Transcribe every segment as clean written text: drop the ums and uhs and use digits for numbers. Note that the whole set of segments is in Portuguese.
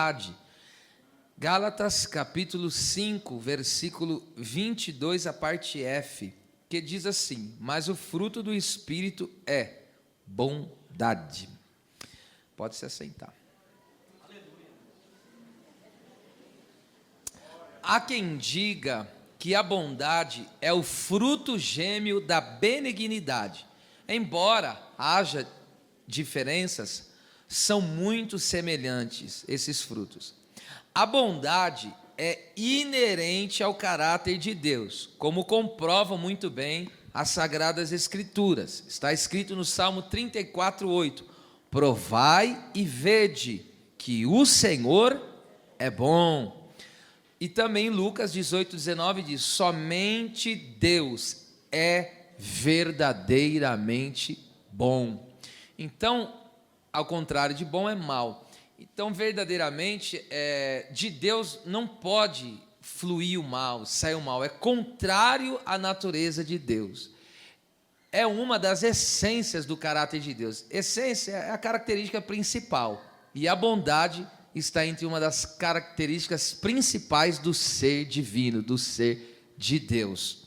bondade. Gálatas capítulo 5, versículo 22, a parte F, que diz assim: mas o fruto do Espírito é bondade. Pode se assentar. Há quem diga que a bondade é o fruto gêmeo da benignidade. Embora haja diferenças, são muito semelhantes esses frutos. A bondade é inerente ao caráter de Deus, como comprovam muito bem as Sagradas Escrituras. Está escrito no Salmo 34:8: provai e vede que o Senhor é bom. E também Lucas 18:19 diz: somente Deus é verdadeiramente bom. Então, ao contrário de bom é mal. Então, verdadeiramente, de Deus não pode fluir o mal, sair o mal. É contrário à natureza de Deus. É uma das essências do caráter de Deus. Essência é a característica principal. E a bondade está entre uma das características principais do ser divino, do ser de Deus.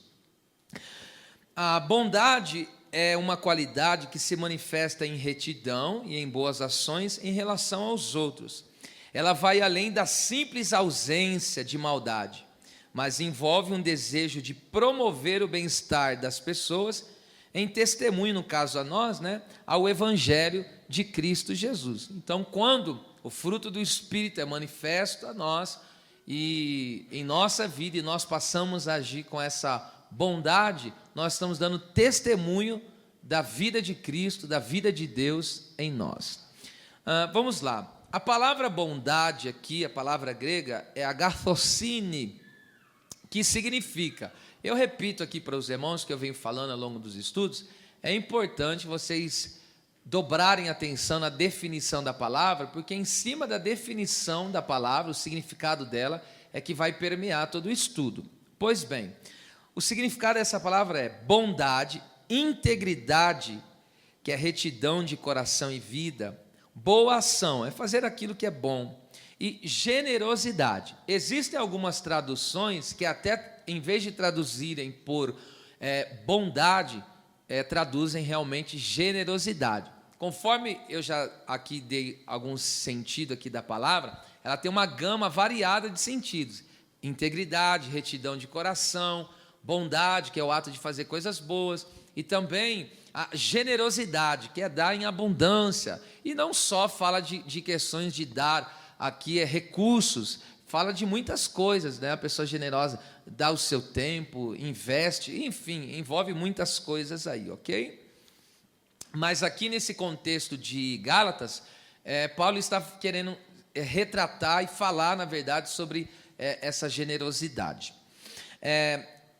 A bondade é uma qualidade que se manifesta em retidão e em boas ações em relação aos outros. Ela vai além da simples ausência de maldade, mas envolve um desejo de promover o bem-estar das pessoas em testemunho, no caso a nós, ao Evangelho de Cristo Jesus. Então, quando o fruto do Espírito é manifesto a nós e em nossa vida, e nós passamos a agir com essa bondade, nós estamos dando testemunho da vida de Cristo, da vida de Deus em nós. Vamos lá. A palavra bondade aqui, a palavra grega, é agathocine, que significa, eu repito aqui para os irmãos que eu venho falando ao longo dos estudos, é importante vocês dobrarem atenção na definição da palavra, porque em cima da definição da palavra, o significado dela é que vai permear todo o estudo. Pois bem, o significado dessa palavra é bondade, integridade, que é retidão de coração e vida, boa ação, é fazer aquilo que é bom, e generosidade. Existem algumas traduções que até, em vez de traduzirem por bondade, traduzem realmente generosidade. Conforme eu já aqui dei algum sentido aqui da palavra, ela tem uma gama variada de sentidos: integridade, retidão de coração, bondade, que é o ato de fazer coisas boas, e também a generosidade, que é dar em abundância. E não só fala de questões de dar, aqui recursos, fala de muitas coisas, A pessoa generosa dá o seu tempo, investe, enfim, envolve muitas coisas aí, ok? Mas aqui nesse contexto de Gálatas, Paulo está querendo retratar e falar, na verdade, sobre essa generosidade.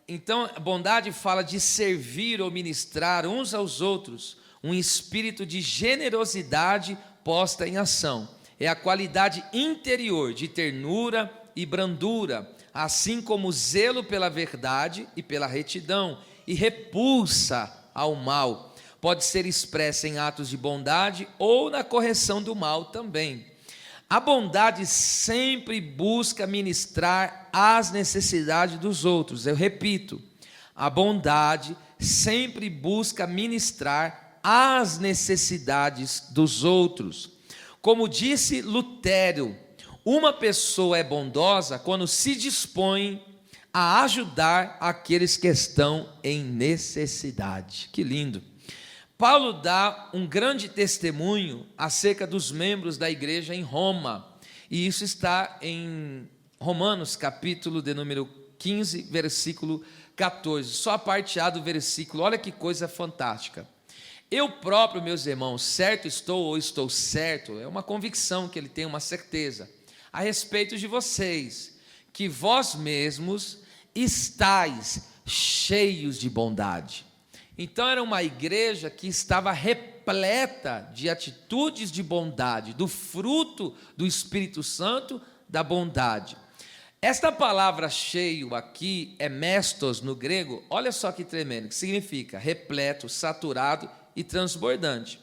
Então, a bondade fala de servir ou ministrar uns aos outros, um espírito de generosidade posta em ação. É a qualidade interior de ternura e brandura, assim como zelo pela verdade e pela retidão, e repulsa ao mal. Pode ser expressa em atos de bondade ou na correção do mal também. A bondade sempre busca ministrar às necessidades dos outros. Eu repito, a bondade sempre busca ministrar às necessidades dos outros. Como disse Lutero, uma pessoa é bondosa quando se dispõe a ajudar aqueles que estão em necessidade. Que lindo! Paulo dá um grande testemunho acerca dos membros da igreja em Roma, e isso está em Romanos, capítulo de número 15, versículo 14, só a parte A do versículo. Olha que coisa fantástica. Eu próprio, meus irmãos, certo estou ou estou certo, é uma convicção que ele tem, uma certeza, a respeito de vocês, que vós mesmos estáis cheios de bondade. Então era uma igreja que estava repleta de atitudes de bondade, do fruto do Espírito Santo, da bondade. Esta palavra cheio aqui é mestos no grego, olha só que tremendo, que significa repleto, saturado e transbordante.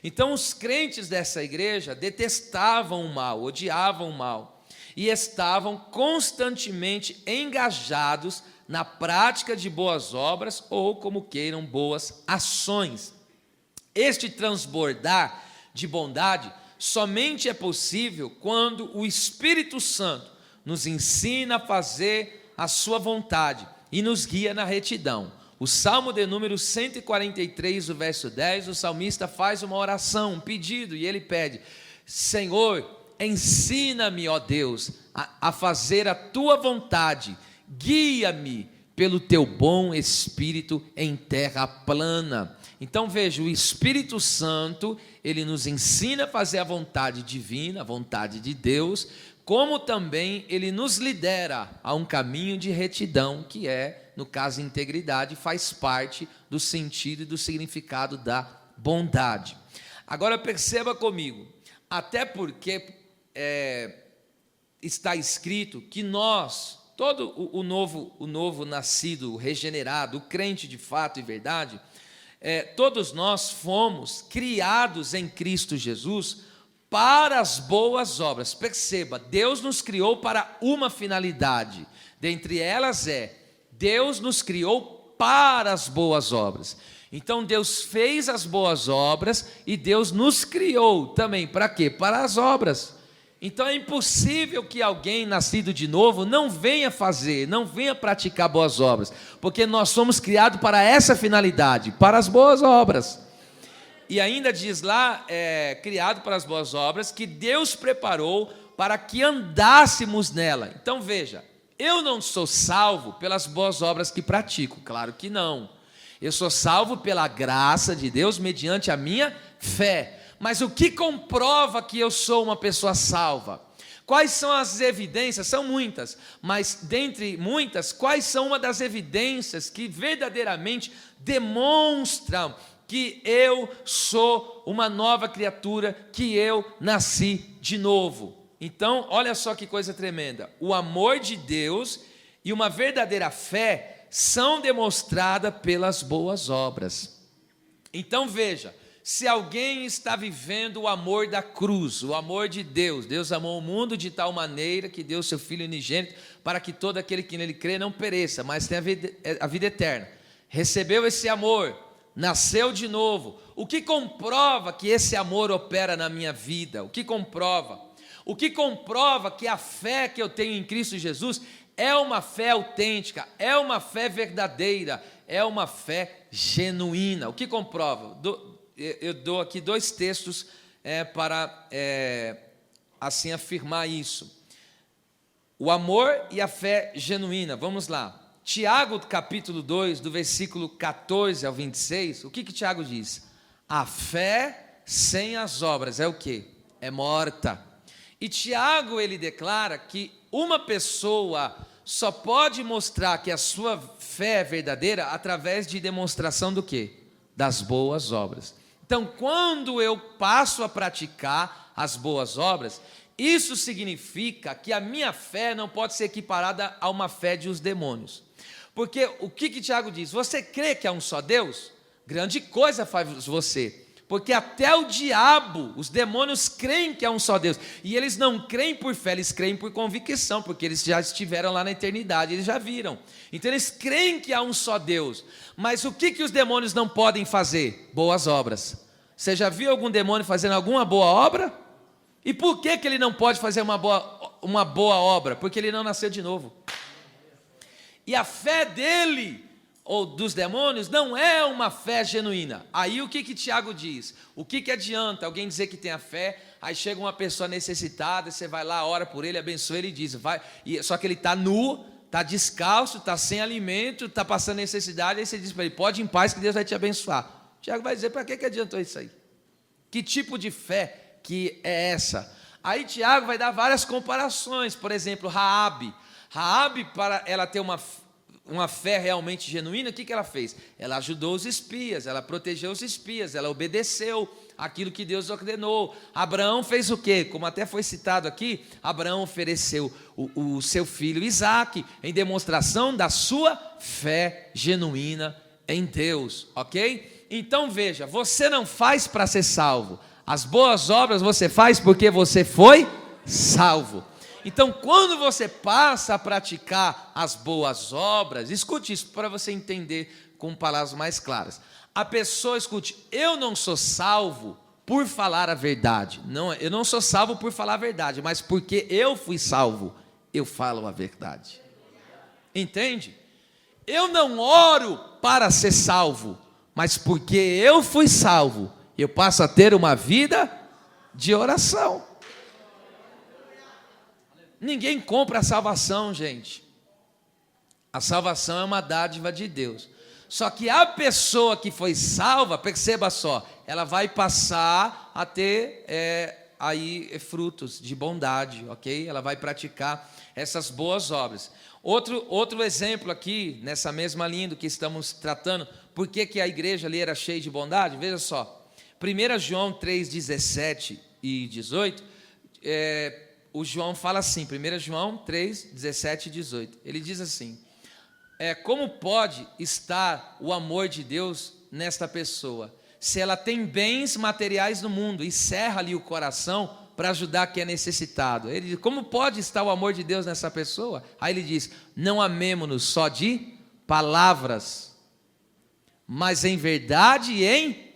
Então os crentes dessa igreja detestavam o mal, odiavam o mal, e estavam constantemente engajados na prática de boas obras, ou como queiram, boas ações. Este transbordar de bondade somente é possível quando o Espírito Santo nos ensina a fazer a sua vontade e nos guia na retidão. O Salmo de número 143, o verso 10, o salmista faz uma oração, um pedido, e ele pede: Senhor, ensina-me, ó Deus, a fazer a tua vontade, guia-me pelo teu bom Espírito em terra plana. Então veja, o Espírito Santo, ele nos ensina a fazer a vontade divina, a vontade de Deus, como também ele nos lidera a um caminho de retidão, que é, no caso, integridade, faz parte do sentido e do significado da bondade. Agora perceba comigo, até porque está escrito que nós, todo o novo nascido, o regenerado, o crente de fato e verdade, todos nós fomos criados em Cristo Jesus para as boas obras. Perceba, Deus nos criou para uma finalidade, dentre elas Deus nos criou para as boas obras. Então Deus fez as boas obras e Deus nos criou também para quê? Para as obras. Então é impossível que alguém nascido de novo não venha praticar boas obras, porque nós somos criados para essa finalidade, para as boas obras. E ainda diz lá, criado para as boas obras, que Deus preparou para que andássemos nela. Então veja, eu não sou salvo pelas boas obras que pratico, claro que não. Eu sou salvo pela graça de Deus mediante a minha fé. Mas o que comprova que eu sou uma pessoa salva? Quais são as evidências? São muitas, mas dentre muitas, quais são uma das evidências que verdadeiramente demonstram que eu sou uma nova criatura, que eu nasci de novo? Então, olha só que coisa tremenda. O amor de Deus e uma verdadeira fé são demonstradas pelas boas obras. Então veja, se alguém está vivendo o amor da cruz, o amor de Deus, Deus amou o mundo de tal maneira que deu seu Filho unigênito para que todo aquele que nele crê não pereça, mas tenha a vida eterna. Recebeu esse amor, nasceu de novo. O que comprova que esse amor opera na minha vida? O que comprova? O que comprova que a fé que eu tenho em Cristo Jesus é uma fé autêntica, é uma fé verdadeira, é uma fé genuína. O que comprova? Eu dou aqui 2 textos para assim afirmar isso. O amor e a fé genuína. Vamos lá. Tiago, capítulo 2, do versículo 14 ao 26, o que Tiago diz? A fé sem as obras é o quê? É morta. E Tiago, ele declara que uma pessoa só pode mostrar que a sua fé é verdadeira através de demonstração do quê? Das boas obras. Então, quando eu passo a praticar as boas obras, isso significa que a minha fé não pode ser equiparada a uma fé de os demônios. Porque o que Tiago diz? Você crê que há um só Deus? Grande coisa faz você. Porque até o diabo, os demônios creem que há um só Deus. E eles não creem por fé, eles creem por convicção, porque eles já estiveram lá na eternidade, eles já viram. Então eles creem que há um só Deus. Mas o que os demônios não podem fazer? Boas obras. Você já viu algum demônio fazendo alguma boa obra? E por que ele não pode fazer uma boa obra? Porque ele não nasceu de novo. E a fé dele, ou dos demônios, não é uma fé genuína. Aí o que Tiago diz? O que adianta alguém dizer que tem a fé, aí chega uma pessoa necessitada, você vai lá, ora por ele, abençoa ele e diz, só que ele está nu, está descalço, está sem alimento, está passando necessidade, aí você diz para ele, pode ir em paz que Deus vai te abençoar. Tiago vai dizer, para que adiantou isso aí? Que tipo de fé que é essa? Aí Tiago vai dar várias comparações, por exemplo, Raabe, para ela ter uma fé realmente genuína, o que ela fez? Ela ajudou os espias, ela protegeu os espias, ela obedeceu aquilo que Deus ordenou. Abraão fez o quê? Como até foi citado aqui, Abraão ofereceu o seu filho Isaque, em demonstração da sua fé genuína em Deus, ok? Então veja, você não faz para ser salvo. As boas obras você faz porque você foi salvo. Então, quando você passa a praticar as boas obras, escute isso para você entender com palavras mais claras. A pessoa, escute, eu não sou salvo por falar a verdade. Não, eu não sou salvo por falar a verdade, mas porque eu fui salvo, eu falo a verdade. Entende? Eu não oro para ser salvo, mas porque eu fui salvo, eu passo a ter uma vida de oração. Ninguém compra a salvação, gente. A salvação é uma dádiva de Deus. Só que a pessoa que foi salva, perceba só, ela vai passar a ter aí frutos de bondade, ok? Ela vai praticar essas boas obras. Outro exemplo aqui, nessa mesma linha do que estamos tratando, por que a igreja ali era cheia de bondade? Veja só, 1 João 3, 17 e 18, o João fala assim, 1 João 3, 17 e 18, ele diz assim, como pode estar o amor de Deus nesta pessoa, se ela tem bens materiais no mundo e cerra ali o coração para ajudar quem é necessitado? Ele diz, como pode estar o amor de Deus nessa pessoa? Aí ele diz, não amemo-nos só de palavras, mas em verdade e em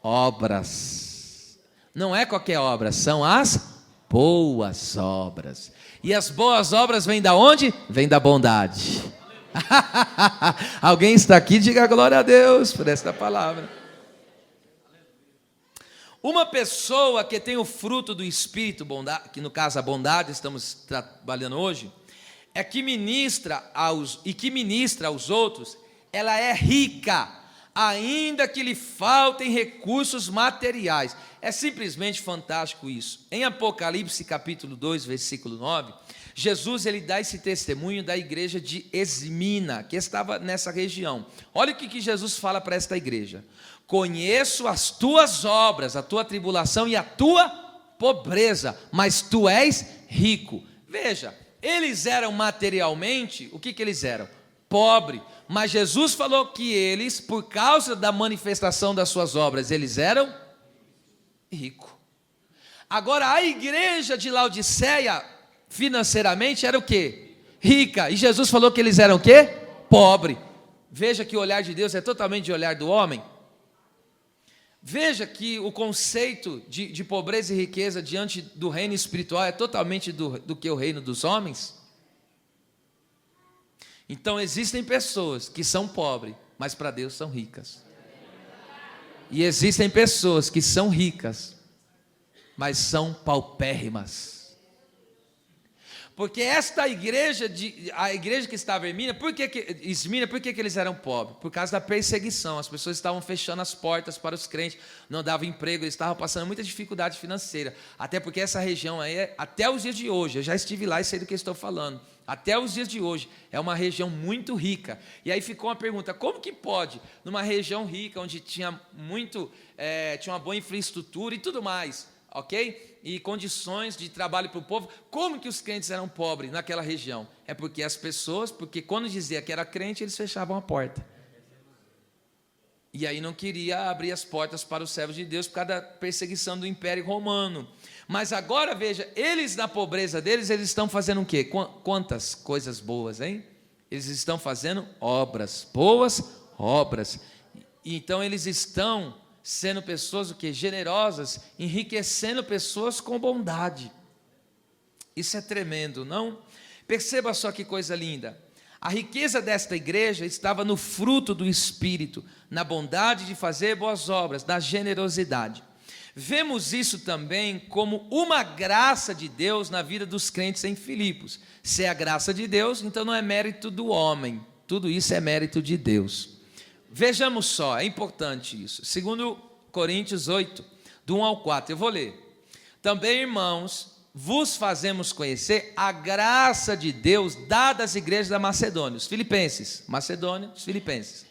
obras. Não é qualquer obra, são as boas obras. E as boas obras vêm da onde? Vêm da bondade. Alguém está aqui? Diga glória a Deus por esta palavra. Uma pessoa que tem o fruto do Espírito, bondade, que no caso a bondade estamos trabalhando hoje, que ministra aos outros, ela é rica, ainda que lhe faltem recursos materiais. É simplesmente fantástico isso. Em Apocalipse capítulo 2, versículo 9, Jesus ele dá esse testemunho da igreja de Esmina, que estava nessa região. Olha o que Jesus fala para esta igreja: conheço as tuas obras, a tua tribulação e a tua pobreza, mas tu és rico. Veja, eles eram materialmente, o que eles eram? Pobre, mas Jesus falou que eles, por causa da manifestação das suas obras, eles eram ricos. Agora, a igreja de Laodiceia, financeiramente, era o quê? Rica, e Jesus falou que eles eram o quê? Pobre. Veja que o olhar de Deus é totalmente de olhar do homem. Veja que o conceito de pobreza e riqueza diante do reino espiritual é totalmente do que o reino dos homens. Então existem pessoas que são pobres, mas para Deus são ricas. E existem pessoas que são ricas, mas são paupérrimas. Porque esta igreja, a igreja que estava em Esmina, por que eles eram pobres? Por causa da perseguição. As pessoas estavam fechando as portas para os crentes, não davam emprego, eles estavam passando muita dificuldade financeira. Até porque essa região aí, até os dias de hoje, eu já estive lá e sei do que estou falando. Até os dias de hoje, é uma região muito rica. E aí ficou uma pergunta, como que pode, numa região rica, onde tinha tinha uma boa infraestrutura e tudo mais, ok? E condições de trabalho para o povo, como que os crentes eram pobres naquela região? É porque as pessoas, porque quando dizia que era crente, eles fechavam a porta. E aí não queria abrir as portas para os servos de Deus por causa da perseguição do Império Romano. Mas agora veja, eles na pobreza deles, eles estão fazendo o quê? Quantas coisas boas, hein? Eles estão fazendo obras, boas obras. Então eles estão sendo pessoas o quê? Generosas, enriquecendo pessoas com bondade. Isso é tremendo, não? Perceba só que coisa linda. A riqueza desta igreja estava no fruto do Espírito, na bondade de fazer boas obras, na generosidade. Vemos isso também como uma graça de Deus na vida dos crentes em Filipos. Se é a graça de Deus, então não é mérito do homem, tudo isso é mérito de Deus. Vejamos só, é importante isso. 2 Coríntios 8, do 1 ao 4, eu vou ler. Também, irmãos, vos fazemos conhecer a graça de Deus dada às igrejas da Macedônia, os filipenses, Macedônia, os filipenses.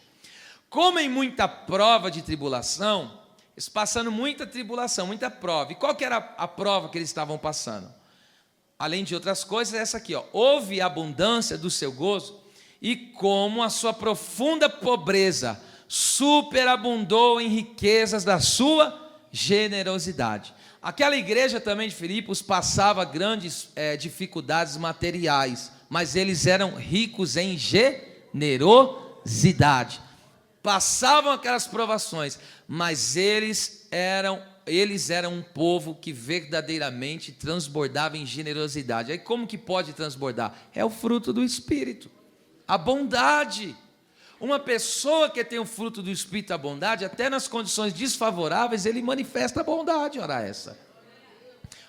Como em muita prova de tribulação, eles passando muita tribulação, muita prova. E qual que era a prova que eles estavam passando? Além de outras coisas, essa aqui, ó. Houve abundância do seu gozo, e como a sua profunda pobreza superabundou em riquezas da sua generosidade. Aquela igreja também de Filipos passava grandes dificuldades materiais, mas eles eram ricos em generosidade. Passavam aquelas provações, mas eles eram um povo que verdadeiramente transbordava em generosidade. Aí como que pode transbordar? É o fruto do Espírito, a bondade. Uma pessoa que tem o fruto do Espírito, a bondade, até nas condições desfavoráveis, ele manifesta a bondade, ora essa.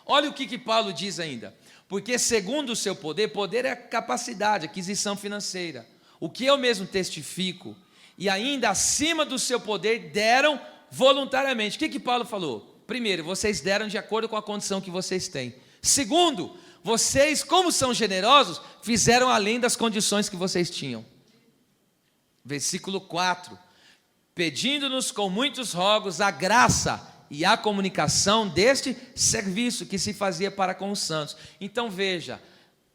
Olha o que Paulo diz ainda. Porque segundo o seu poder, poder é capacidade, aquisição financeira. O que eu mesmo testifico, e ainda acima do seu poder, deram voluntariamente. O que Paulo falou? Primeiro, vocês deram de acordo com a condição que vocês têm. Segundo, vocês, como são generosos, fizeram além das condições que vocês tinham. Versículo 4, pedindo-nos com muitos rogos a graça e a comunicação deste serviço que se fazia para com os santos. Então veja,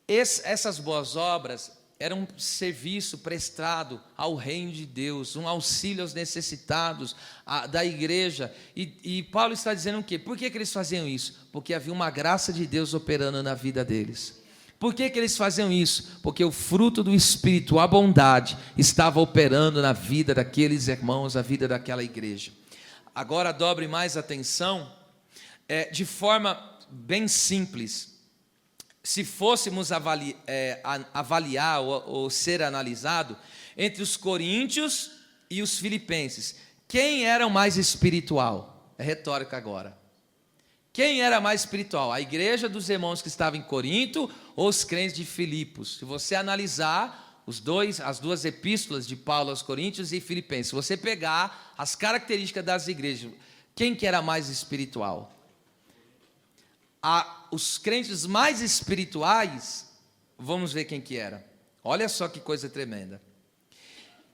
essas boas obras eram um serviço prestado ao reino de Deus, um auxílio aos necessitados da igreja, e Paulo está dizendo o quê? Por que eles faziam isso? Porque havia uma graça de Deus operando na vida deles. Por que eles faziam isso? Porque o fruto do Espírito, a bondade, estava operando na vida daqueles irmãos, na vida daquela igreja. Agora dobre mais atenção, de forma bem simples. Se fôssemos avaliar ou ser analisado entre os coríntios e os filipenses, quem era o mais espiritual? É retórica agora. Quem era mais espiritual? A igreja dos irmãos que estavam em Corinto ou os crentes de Filipos? Se você analisar as duas epístolas de Paulo aos Coríntios e Filipenses, se você pegar as características das igrejas, quem que era mais espiritual? Os crentes mais espirituais, vamos ver quem que era. Olha só que coisa tremenda.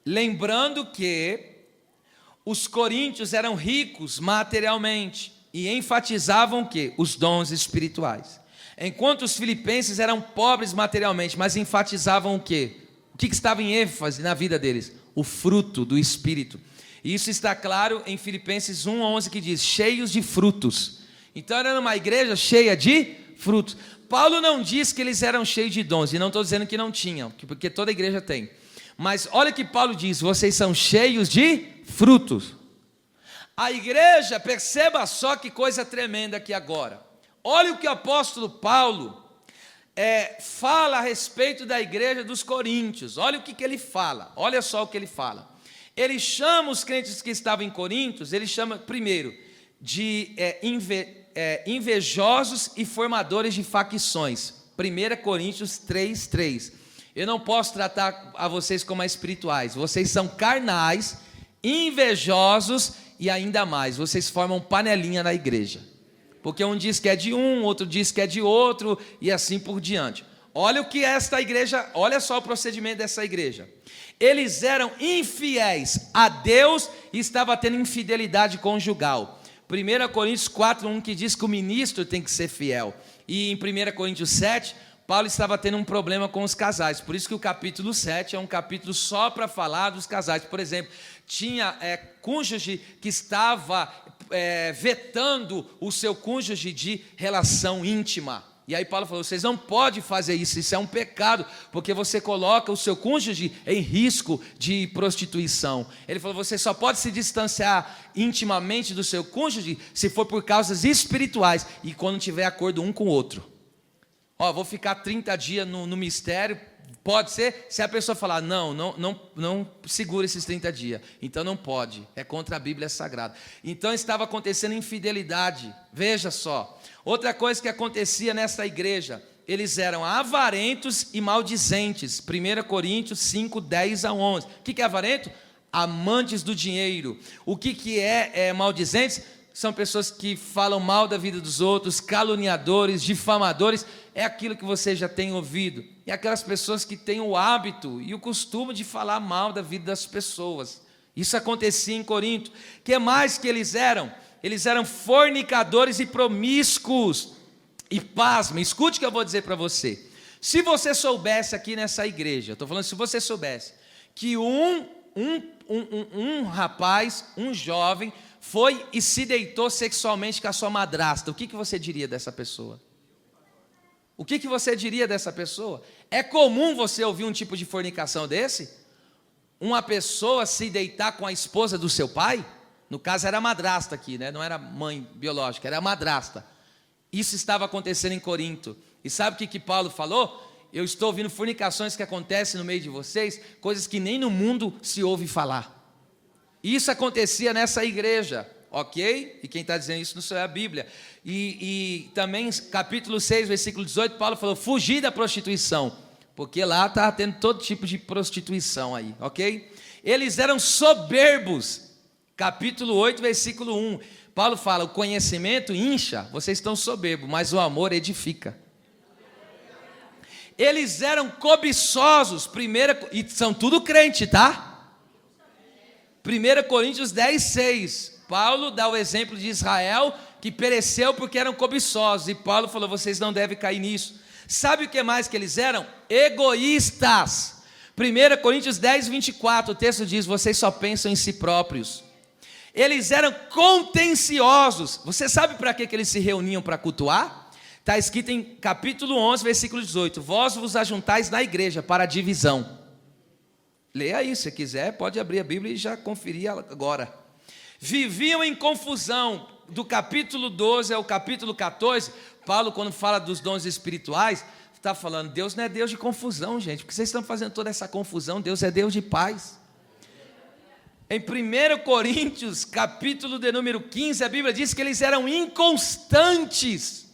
Lembrando que os coríntios eram ricos materialmente e enfatizavam o quê? Os dons espirituais. Enquanto os filipenses eram pobres materialmente, mas enfatizavam o quê? O que estava em ênfase na vida deles? O fruto do Espírito. E isso está claro em Filipenses 1:11, que diz, cheios de frutos. Então era uma igreja cheia de frutos. Paulo não diz que eles eram cheios de dons, e não estou dizendo que não tinham, porque toda igreja tem. Mas olha o que Paulo diz, vocês são cheios de frutos. A igreja, perceba só que coisa tremenda aqui agora. Olha o que o apóstolo Paulo fala a respeito da igreja dos coríntios. Olha o que ele fala, olha só o que ele fala. Ele chama os crentes que estavam em Coríntios, ele chama primeiro de invejosos e formadores de facções. 1 Coríntios 3:3. Eu não posso tratar a vocês como espirituais, vocês são carnais, invejosos e ainda mais, vocês formam panelinha na igreja, porque um diz que é de um, outro diz que é de outro, e assim por diante. Olha o que esta igreja, olha só o procedimento dessa igreja. Eles eram infiéis a Deus e estavam tendo infidelidade conjugal. 1 Coríntios 4:1, que diz que o ministro tem que ser fiel. E em 1 Coríntios 7, Paulo estava tendo um problema com os casais. Por isso que o capítulo 7 é um capítulo só para falar dos casais. Por exemplo, tinha cônjuge que estava vetando o seu cônjuge de relação íntima. E aí Paulo falou, vocês não podem fazer isso, isso é um pecado, porque você coloca o seu cônjuge em risco de prostituição. Ele falou, você só pode se distanciar intimamente do seu cônjuge se for por causas espirituais, e quando tiver acordo um com o outro. Vou ficar 30 dias no mistério, pode ser? Se a pessoa falar, não segura esses 30 dias, então não pode, é contra a Bíblia Sagrada. Então estava acontecendo infidelidade, veja só. Outra coisa que acontecia nessa igreja, eles eram avarentos e maldizentes. 1 Coríntios 5:10-11. O que é avarento? Amantes do dinheiro. O que é maldizentes? São pessoas que falam mal da vida dos outros, caluniadores, difamadores. É aquilo que você já tem ouvido. É aquelas pessoas que têm o hábito e o costume de falar mal da vida das pessoas. Isso acontecia em Corinto. O que mais que eles eram? Eles eram fornicadores e promíscuos. E pasma, escute o que eu vou dizer para você. Se você soubesse aqui nessa igreja, estou falando se você soubesse, que um rapaz, um jovem, foi e se deitou sexualmente com a sua madrasta. O que você diria dessa pessoa? O que você diria dessa pessoa? É comum você ouvir um tipo de fornicação desse? Uma pessoa se deitar com a esposa do seu pai? No caso era a madrasta aqui, né? Não era mãe biológica, era a madrasta. Isso estava acontecendo em Corinto. E sabe o que Paulo falou? Eu estou ouvindo fornicações que acontecem no meio de vocês, coisas que nem no mundo se ouve falar. Isso acontecia nessa igreja, ok? E quem está dizendo isso não é a Bíblia. E também, capítulo 6, versículo 18, Paulo falou, fugir da prostituição. Porque lá estava tendo todo tipo de prostituição aí, ok? Eles eram soberbos. Capítulo 8, versículo 1. Paulo fala, o conhecimento incha, vocês estão soberbos, mas o amor edifica. Eles eram cobiçosos, e são tudo crente, tá? 1 Coríntios 10, 6. Paulo dá o exemplo de Israel, que pereceu porque eram cobiçosos, e Paulo falou, vocês não devem cair nisso. Sabe o que mais que eles eram? Egoístas. 1 Coríntios 10, 24, o texto diz, vocês só pensam em si próprios. Eles eram contenciosos. Você sabe para que eles se reuniam para cultuar? Está escrito em capítulo 11, versículo 18, vós vos ajuntais na igreja para a divisão. Leia aí, se quiser, pode abrir a Bíblia e já conferir agora. Viviam em confusão, do capítulo 12 ao capítulo 14, Paulo, quando fala dos dons espirituais, está falando, Deus não é Deus de confusão, gente, porque vocês estão fazendo toda essa confusão, Deus é Deus de paz. Em 1 Coríntios, capítulo de número 15, a Bíblia diz que eles eram inconstantes.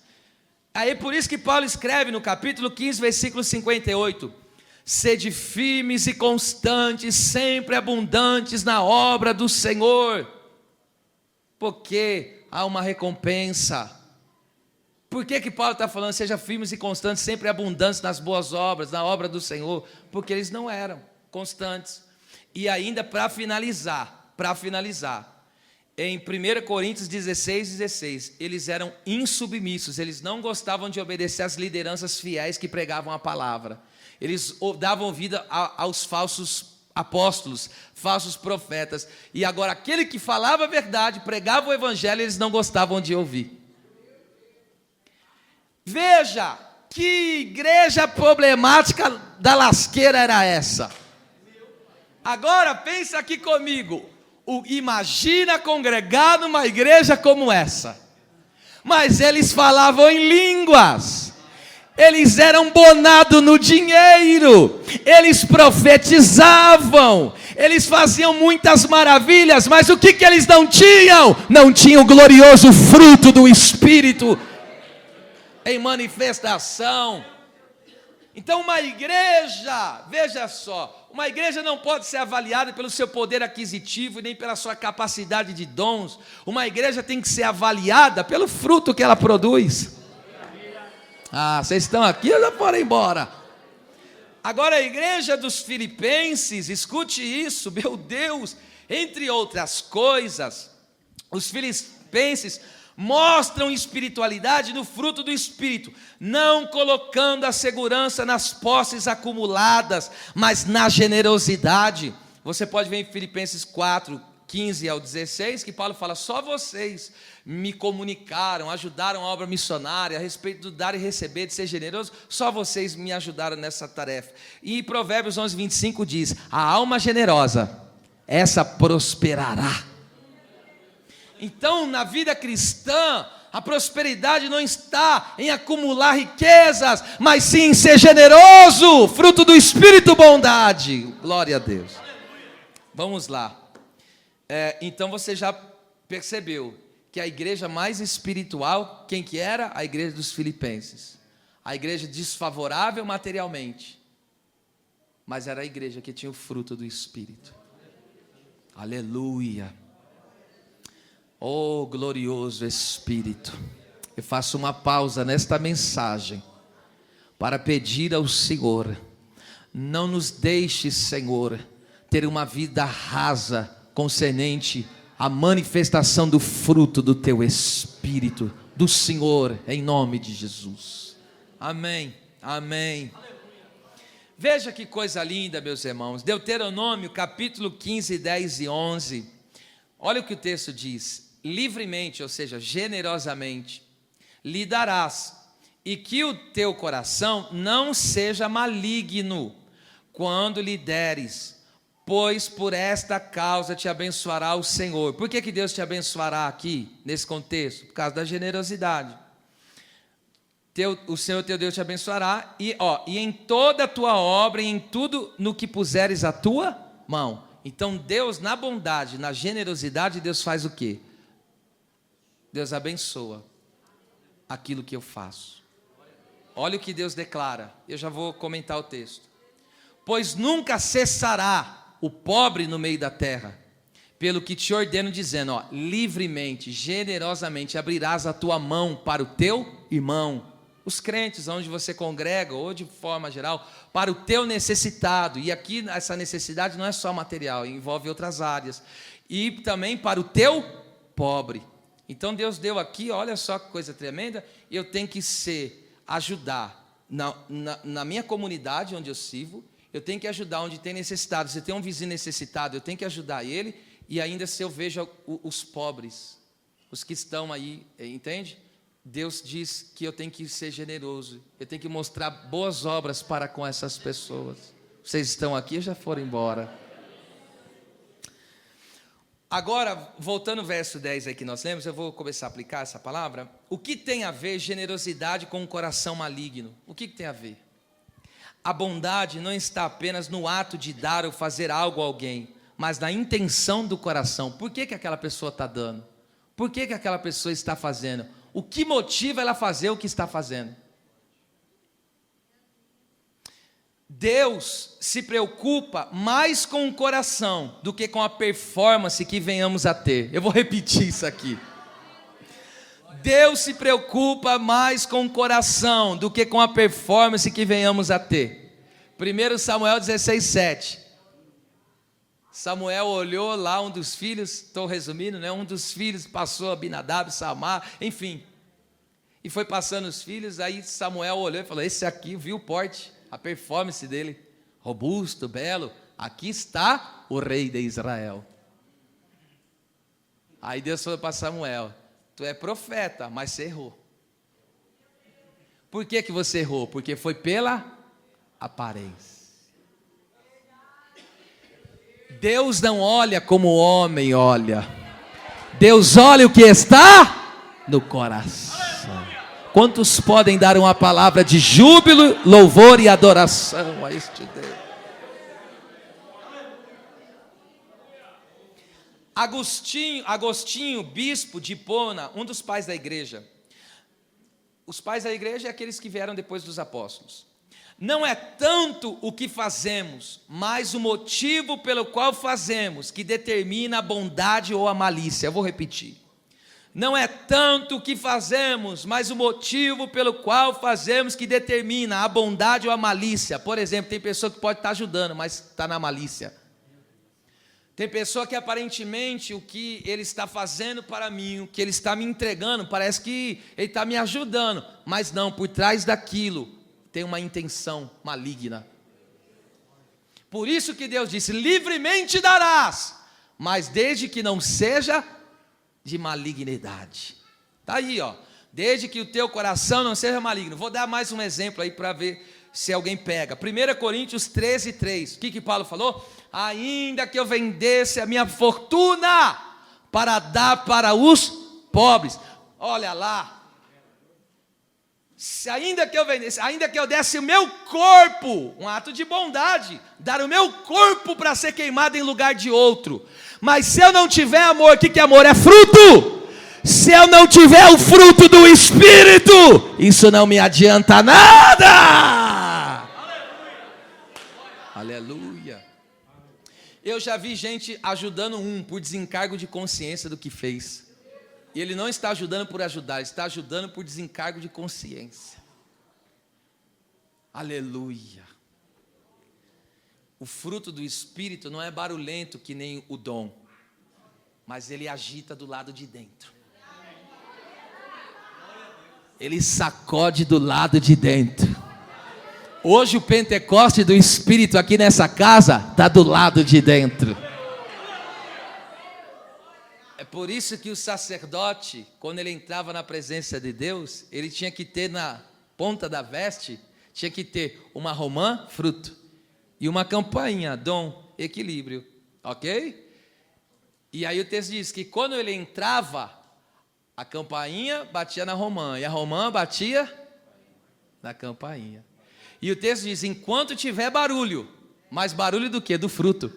Aí por isso que Paulo escreve no capítulo 15, versículo 58, sede firmes e constantes, sempre abundantes na obra do Senhor, porque há uma recompensa. Por que Paulo está falando, seja firmes e constantes, sempre abundantes nas boas obras, na obra do Senhor? Porque eles não eram constantes. E ainda para finalizar, em 1 Coríntios 16, 16, eles eram insubmissos, eles não gostavam de obedecer às lideranças fiéis que pregavam a palavra. Eles davam vida aos falsos apóstolos, falsos profetas. E agora aquele que falava a verdade, pregava o evangelho, eles não gostavam de ouvir. Veja que igreja problemática da lasqueira era essa. Agora pensa aqui comigo, imagina congregar numa igreja como essa, mas eles falavam em línguas, eles eram bonados no dinheiro, eles profetizavam, eles faziam muitas maravilhas, mas o que eles não tinham? Não tinham o glorioso fruto do Espírito em manifestação. Então uma igreja, veja só, uma igreja não pode ser avaliada pelo seu poder aquisitivo, nem pela sua capacidade de dons. Uma igreja tem que ser avaliada pelo fruto que ela produz. Ah, vocês estão aqui ou já foram embora? Agora a igreja dos Filipenses, escute isso, meu Deus, entre outras coisas, os Filipenses mostram espiritualidade no fruto do Espírito, não colocando a segurança nas posses acumuladas, mas na generosidade. Você pode ver em Filipenses 4, 15 ao 16, que Paulo fala, só vocês me comunicaram, ajudaram a obra missionária, a respeito do dar e receber, de ser generoso, só vocês me ajudaram nessa tarefa. E Provérbios 11, 25 diz, a alma generosa, essa prosperará. Então, na vida cristã, a prosperidade não está em acumular riquezas, mas sim em ser generoso, fruto do Espírito bondade. Glória a Deus. Vamos lá. Então você já percebeu que a igreja mais espiritual, quem que era? A igreja dos Filipenses. A igreja desfavorável materialmente, mas era a igreja que tinha o fruto do Espírito. Aleluia. Oh, glorioso Espírito, eu faço uma pausa nesta mensagem para pedir ao Senhor, não nos deixe, Senhor, ter uma vida rasa concernente à manifestação do fruto do Teu Espírito, do Senhor, em nome de Jesus. Amém, amém. Veja que coisa linda, meus irmãos. Deuteronômio, capítulo 15, 10 e 11. Olha o que o texto diz. Livremente, ou seja, generosamente, lhe darás, e que o teu coração não seja maligno quando lhe deres, pois por esta causa te abençoará o Senhor. Por que Deus te abençoará aqui, nesse contexto? Por causa da generosidade. O Senhor teu Deus te abençoará, e em toda a tua obra, e em tudo no que puseres a tua mão. Então Deus, na bondade, na generosidade, Deus faz o quê? Deus abençoa aquilo que eu faço. Olha o que Deus declara, eu já vou comentar o texto. Pois nunca cessará o pobre no meio da terra, pelo que te ordeno, dizendo, livremente, generosamente abrirás a tua mão para o teu irmão. Os crentes, onde você congrega, ou de forma geral, para o teu necessitado. E aqui essa necessidade não é só material, envolve outras áreas. E também para o teu pobre. Então Deus deu aqui, olha só que coisa tremenda, eu tenho que ajudar na minha comunidade onde eu sirvo, eu tenho que ajudar onde tem necessidade. Se tem um vizinho necessitado, eu tenho que ajudar ele, e ainda se eu vejo os pobres, os que estão aí, entende? Deus diz que eu tenho que ser generoso, eu tenho que mostrar boas obras para com essas pessoas. Vocês estão aqui ou já foram embora? Agora, voltando ao verso 10 aí que nós lemos, eu vou começar a aplicar essa palavra. O que tem a ver generosidade com um coração maligno? O que tem a ver? A bondade não está apenas no ato de dar ou fazer algo a alguém, mas na intenção do coração. Por que aquela pessoa está dando? Por que aquela pessoa está fazendo? O que motiva ela a fazer o que está fazendo? Deus se preocupa mais com o coração do que com a performance que venhamos a ter. Eu vou repetir isso aqui. Deus se preocupa mais com o coração do que com a performance que venhamos a ter. 1 Samuel 16, 7. Samuel olhou lá, um dos filhos, estou resumindo, um dos filhos passou Abinadab, Samar, enfim. E foi passando os filhos, aí Samuel olhou e falou, esse aqui, viu o porte, a performance dele, robusto, belo, aqui está o rei de Israel. Aí Deus falou para Samuel, tu é profeta, mas você errou. Por que você errou? Porque foi pela aparência. Deus não olha como o homem olha. Deus olha o que está no coração. Quantos podem dar uma palavra de júbilo, louvor e adoração a este Deus? Agostinho, bispo de Hipona, um dos pais da igreja. Os pais da igreja é aqueles que vieram depois dos apóstolos. Não é tanto o que fazemos, mas o motivo pelo qual fazemos que determina a bondade ou a malícia. Eu vou repetir. Não é tanto o que fazemos, mas o motivo pelo qual fazemos que determina a bondade ou a malícia. Por exemplo, tem pessoa que pode estar ajudando, mas está na malícia. Tem pessoa que aparentemente o que ele está fazendo para mim, o que ele está me entregando, parece que ele está me ajudando, mas não, por trás daquilo tem uma intenção maligna. Por isso que Deus disse, livremente darás, mas desde que não seja de malignidade. Está aí, desde que o teu coração não seja maligno. Vou dar mais um exemplo aí para ver se alguém pega. 1 Coríntios 13, 3. O que Paulo falou? Ainda que eu vendesse a minha fortuna para dar para os pobres. Olha lá. Ainda que eu vendesse, ainda que eu desse o meu corpo, um ato de bondade, dar o meu corpo para ser queimado em lugar de outro. Mas se eu não tiver amor, o que é amor? É fruto. Se eu não tiver o fruto do Espírito, isso não me adianta nada. Aleluia. Eu já vi gente ajudando por desencargo de consciência do que fez. E ele não está ajudando por ajudar, ele está ajudando por desencargo de consciência. Aleluia. O fruto do Espírito não é barulhento que nem o dom, mas ele agita do lado de dentro. Ele sacode do lado de dentro. Hoje o Pentecoste do Espírito aqui nessa casa está do lado de dentro. É por isso que o sacerdote, quando ele entrava na presença de Deus, ele tinha que ter na ponta da veste, tinha que ter uma romã, fruto, e uma campainha, dom, equilíbrio, ok? E aí o texto diz que quando ele entrava, a campainha batia na romã, e a romã batia na campainha. E o texto diz, enquanto tiver barulho, mas barulho do quê? Do fruto.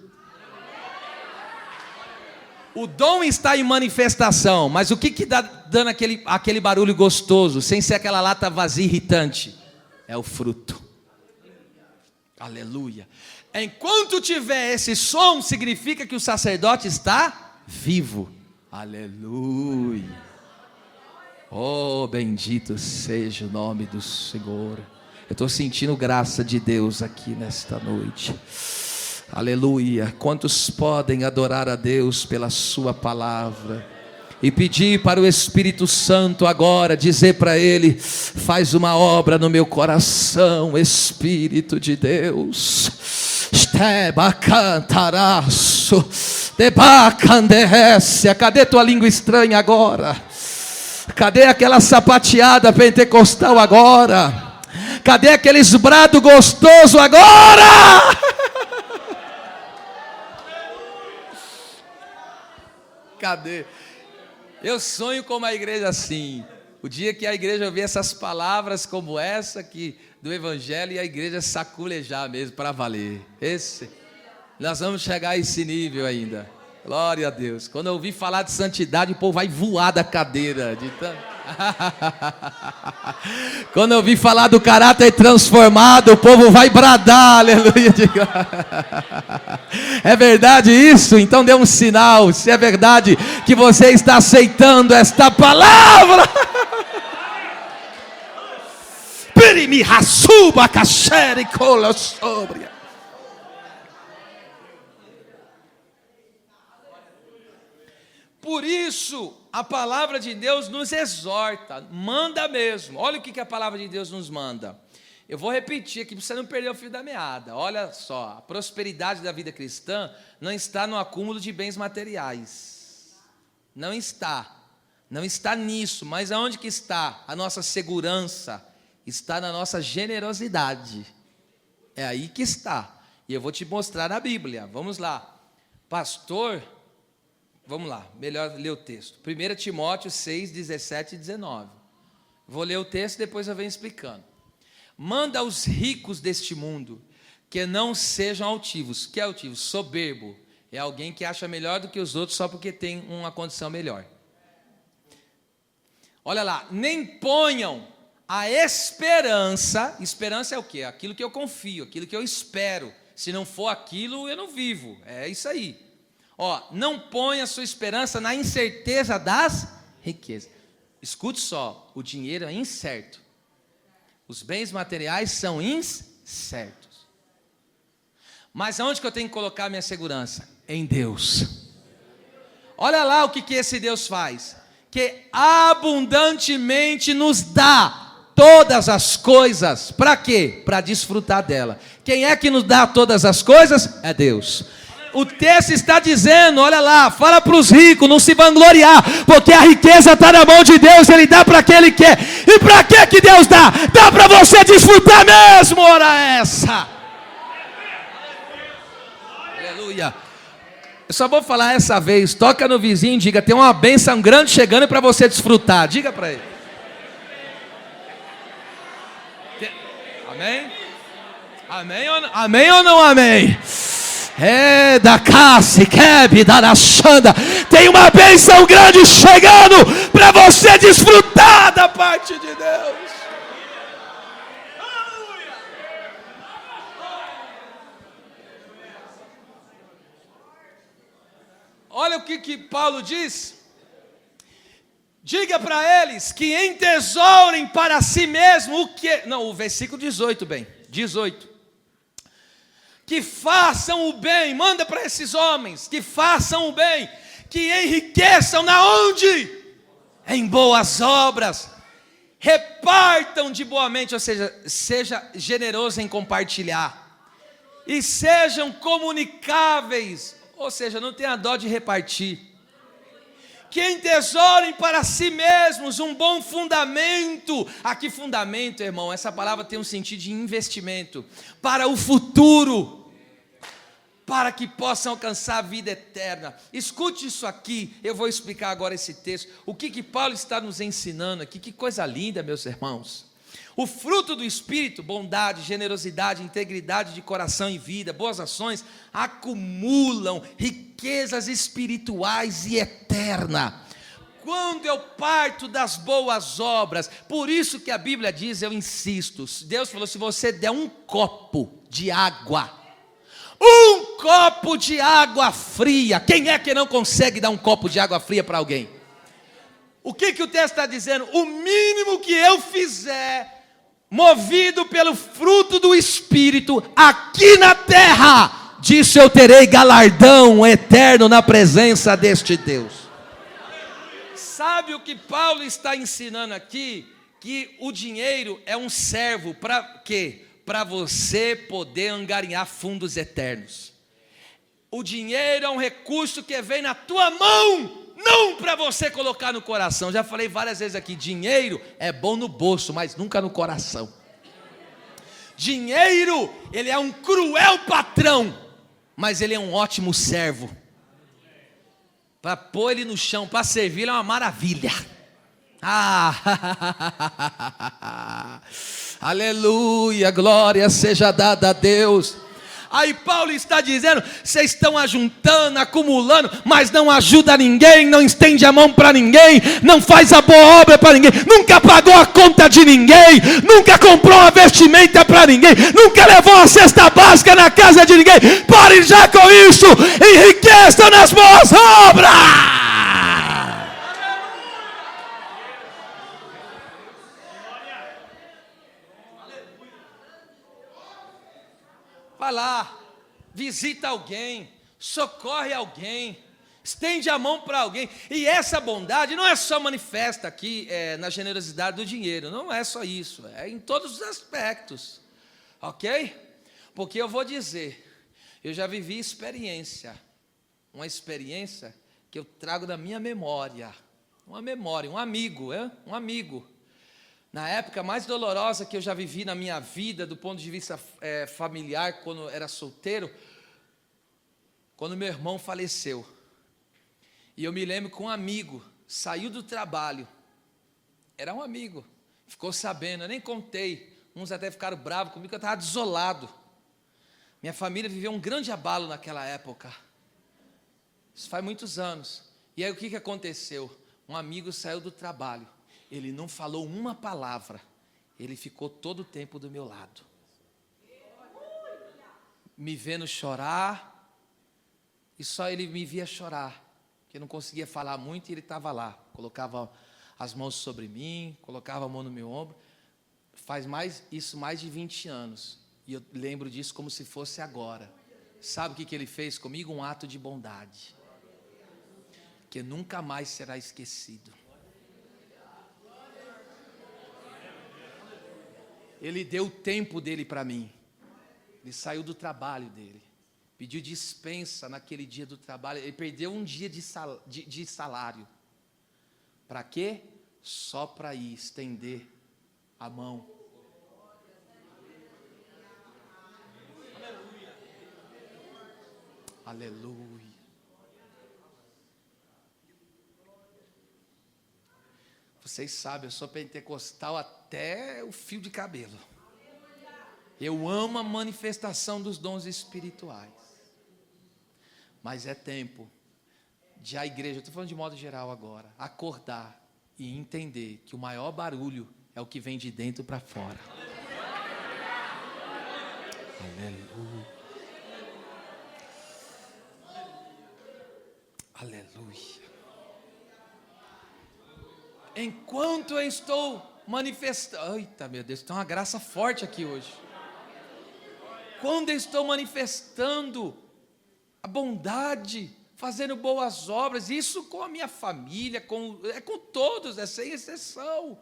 O dom está em manifestação, mas o que dá dando aquele barulho gostoso, sem ser aquela lata vazia irritante? É o fruto. Aleluia. Enquanto tiver esse som, significa que o sacerdote está vivo. Aleluia. Oh, bendito seja o nome do Senhor. Eu estou sentindo graça de Deus aqui nesta noite. Aleluia. Quantos podem adorar a Deus pela sua palavra e pedir para o Espírito Santo agora, dizer para Ele, faz uma obra no meu coração, Espírito de Deus. Cadê tua língua estranha agora? Cadê aquela sapateada pentecostal agora? Cadê aqueles brados gostosos agora? Cadê? Eu sonho com uma igreja assim. O dia que a igreja ouvir essas palavras como essa aqui do Evangelho e a igreja saculejar mesmo para valer. Nós vamos chegar a esse nível ainda. Glória a Deus. Quando eu ouvir falar de santidade, o povo vai voar da cadeira. Quando eu ouvir falar do caráter transformado, o povo vai bradar. Aleluia. É verdade isso? Então dê um sinal. Se é verdade que você está aceitando esta palavra. Pirimi rasuba cachere cola sobre. Por isso, a palavra de Deus nos exorta, manda mesmo. Olha o que a palavra de Deus nos manda. Eu vou repetir aqui para você não perder o fio da meada. Olha só, a prosperidade da vida cristã não está no acúmulo de bens materiais. Não está nisso. Mas aonde que está a nossa segurança? Está na nossa generosidade. É aí que está. E eu vou te mostrar na Bíblia. Vamos lá. Pastor... Vamos lá, melhor ler o texto. 1 Timóteo 6, 17 e 19. Vou ler o texto e depois eu venho explicando. Manda aos ricos deste mundo que não sejam altivos. Que é altivo? Soberbo. É alguém que acha melhor do que os outros só porque tem uma condição melhor. Olha lá, nem ponham a esperança. Esperança é o quê? Aquilo que eu confio, aquilo que eu espero. Se não for aquilo, eu não vivo. É isso aí. Não ponha a sua esperança na incerteza das riquezas. Escute só, o dinheiro é incerto. Os bens materiais são incertos. Mas aonde que eu tenho que colocar a minha segurança? Em Deus. Olha lá o que esse Deus faz. Que abundantemente nos dá todas as coisas. Para quê? Para desfrutar dela. Quem é que nos dá todas as coisas? É Deus. O texto está dizendo, olha lá, fala para os ricos não se vangloriar, porque a riqueza está na mão de Deus, Ele dá para quem Ele quer. E para que Deus dá? Dá para você desfrutar mesmo, ora essa. Aleluia. Eu só vou falar essa vez, toca no vizinho e diga, tem uma bênção grande chegando para você desfrutar. Diga para ele. Amém? Amém ou não amém? Da Cassi, Keb, da Naxanda. Tem uma bênção grande chegando para você desfrutar da parte de Deus. Olha o que Paulo diz. Diga para eles que entesourem para si mesmo o que... Não, o versículo 18, bem. 18. Que façam o bem, manda para esses homens, que façam o bem, que enriqueçam na onde? Em boas obras, repartam de boamente, ou seja, seja generoso em compartilhar, e sejam comunicáveis, ou seja, não tenha dó de repartir, que entesourem para si mesmos um bom fundamento. Aqui fundamento, irmão, essa palavra tem um sentido de investimento, para o futuro, para que possam alcançar a vida eterna. Escute isso aqui, eu vou explicar agora esse texto, o que Paulo está nos ensinando aqui, que coisa linda, meus irmãos. O fruto do Espírito, bondade, generosidade, integridade de coração e vida, boas ações, acumulam riquezas espirituais e eternas. Quando eu parto das boas obras, por isso que a Bíblia diz, eu insisto, Deus falou, se você der um copo de água fria, quem é que não consegue dar um copo de água fria para alguém? O que o texto está dizendo? O mínimo que eu fizer, movido pelo fruto do Espírito, aqui na terra, disso eu terei galardão eterno na presença deste Deus. Sabe o que Paulo está ensinando aqui? Que o dinheiro é um servo, para quê? Para você poder angariar fundos eternos. O dinheiro é um recurso que vem na tua mão, não para você colocar no coração. Já falei várias vezes aqui, dinheiro é bom no bolso, mas nunca no coração. Dinheiro, ele é um cruel patrão, mas ele é um ótimo servo. Para pôr ele no chão, para servir, ele é uma maravilha. Aleluia, glória seja dada a Deus. Aí Paulo está dizendo, vocês estão ajuntando, acumulando, mas não ajuda ninguém, não estende a mão para ninguém, não faz a boa obra para ninguém, nunca pagou a conta de ninguém, nunca comprou uma vestimenta para ninguém, nunca levou uma cesta básica na casa de ninguém. Pare já com isso, enriqueçam nas boas obras. Vai lá, visita alguém, socorre alguém, estende a mão para alguém. E essa bondade não é só manifesta aqui na generosidade do dinheiro, não é só isso, é em todos os aspectos, ok? Porque eu vou dizer, eu já vivi uma experiência que eu trago da minha memória, um amigo. Na época mais dolorosa que eu já vivi na minha vida, do ponto de vista familiar, quando eu era solteiro, quando meu irmão faleceu. E eu me lembro que um amigo saiu do trabalho, era um amigo, ficou sabendo, eu nem contei, uns até ficaram bravos comigo, eu estava desolado. Minha família viveu um grande abalo naquela época, isso faz muitos anos. E aí o que aconteceu? Um amigo saiu do trabalho, ele não falou uma palavra, ele ficou todo o tempo do meu lado, me vendo chorar, e só ele me via chorar, porque eu não conseguia falar muito, e ele estava lá, colocava as mãos sobre mim, colocava a mão no meu ombro. Faz mais de 20 anos, e eu lembro disso como se fosse agora. Sabe o que ele fez comigo? Um ato de bondade, que nunca mais será esquecido. Ele deu o tempo dele para mim. Ele saiu do trabalho dele, pediu dispensa naquele dia do trabalho. Ele perdeu um dia de salário. Para quê? Só para ir estender a mão. Aleluia. Vocês sabem, eu sou pentecostal até o fio de cabelo. Eu amo a manifestação dos dons espirituais. Mas é tempo de a igreja, estou falando de modo geral agora, acordar e entender que o maior barulho é o que vem de dentro para fora. Aleluia. Aleluia. Enquanto eu estou manifestando, eita meu Deus, tem uma graça forte aqui hoje. Quando eu estou manifestando a bondade, fazendo boas obras, isso com a minha família, com todos, sem exceção.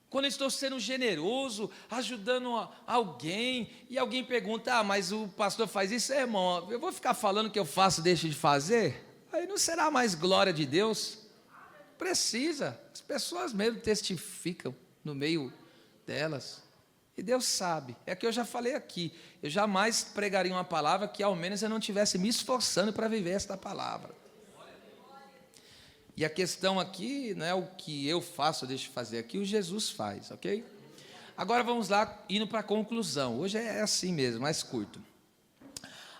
quando eu estou sendo generoso, ajudando alguém, e alguém pergunta, mas o pastor faz isso, irmão, eu vou ficar falando que eu faço, deixo de fazer? Aí não será mais glória de Deus? Precisa, as pessoas mesmo testificam no meio delas, e Deus sabe, é que eu já falei aqui, eu jamais pregaria uma palavra que ao menos eu não estivesse me esforçando para viver esta palavra. E a questão aqui não é o que eu faço ou deixo de fazer, aqui o Jesus faz, ok? Agora vamos lá, indo para a conclusão. Hoje é assim mesmo, mais curto.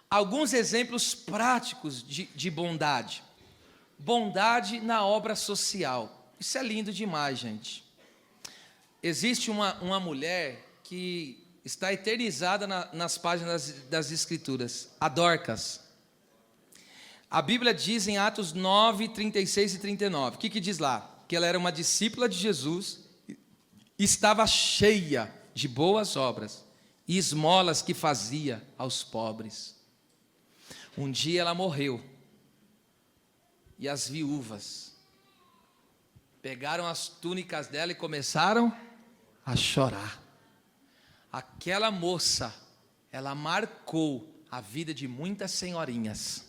Alguns exemplos práticos de bondade. Bondade na obra social. Isso é lindo demais, gente. Existe uma mulher que está eternizada nas páginas das Escrituras, a Dorcas. A Bíblia diz em Atos 9, 36 e 39, o que diz lá? Que ela era uma discípula de Jesus, estava cheia de boas obras e esmolas que fazia aos pobres. Um dia ela morreu, e as viúvas pegaram as túnicas dela e começaram a chorar. Aquela moça, ela marcou a vida de muitas senhorinhas.